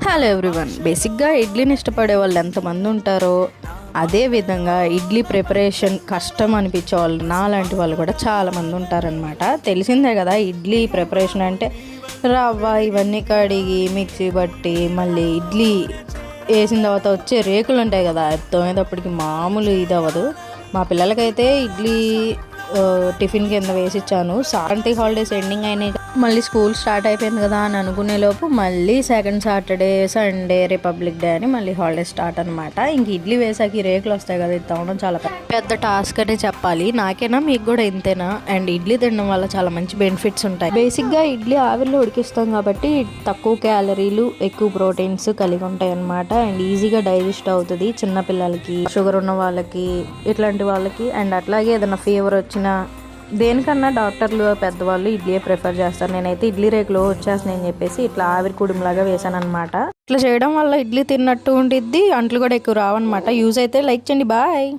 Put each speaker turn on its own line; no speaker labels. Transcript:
Hello everyone. బేసిక్గా ఇడ్లీని ఇష్టపడే వాళ్ళు ఎంతమంది ఉంటారో అదే విధంగా ఇడ్లీ ప్రిపరేషన్ కష్టం అనిపించే వాళ్ళు నాలాంటి వాళ్ళు కూడా చాలామంది ఉంటారనమాట. తెలిసిందే కదా, ఇడ్లీ ప్రిపరేషన్ అంటే రవ్వ ఇవన్నీ కడిగి మిక్సీ బట్టి మళ్ళీ ఇడ్లీ వేసిన తర్వాత వచ్చే రేకులు ఉంటాయి కదా, తోమేటప్పటికి మామూలు ఇది అవ్వదు. మా పిల్లలకైతే ఇడ్లీ టిఫిన్ కింద వేసిచ్చాను. సాటర్డే హాలిడేస్ ఎండింగ్ అయినాయి, మళ్ళీ స్కూల్ స్టార్ట్ అయిపోయింది కదా అని అనుకునే లోపు మళ్ళీ second Saturday Sunday republic day అని మళ్ళీ హాలిడే స్టార్ట్ అనమాట. ఇంక ఇడ్లీ వేసాక ఈ రేకులు వస్తాయి కదా, ఇది తవ్వడం చాలా పెద్ద టాస్క్ అనే చెప్పాలి. నాకేనా మీకు కూడా ఇంతేనా? అండ్ ఇడ్లీ తినడం వల్ల చాలా మంచి బెనిఫిట్స్ ఉంటాయి. బేసిక్గా ఇడ్లీ ఆవిరిలో ఉడికిస్తాం కాబట్టి తక్కువ క్యాలరీలు ఎక్కువ ప్రోటీన్స్ కలిగి ఉంటాయి అనమాట. అండ్ ఈజీగా డైజెస్ట్ అవుతుంది చిన్నపిల్లలకి, షుగర్ ఉన్న వాళ్ళకి, ఇట్లాంటి వాళ్ళకి. అండ్ అట్లాగే ఏదైనా ఫీవర్ వచ్చినా దేనికన్నా డాక్టర్లు పెద్దవాళ్ళు ఇడ్లీయే ప్రిఫర్ చేస్తారు. నేనైతే ఇడ్లీ రేకులో వచ్చేస్తాను అని చెప్పేసి ఇట్లా ఆవిరి కుడుంలాగా వేసాను అనమాట. ఇట్లా చేయడం వల్ల ఇడ్లీ తిన్నట్టు ఉండిద్ది, అంట్లు కూడా ఎక్కువ రావన్నమాట. యూజ్ అయితే లైక్ చేయండి. బాయ్.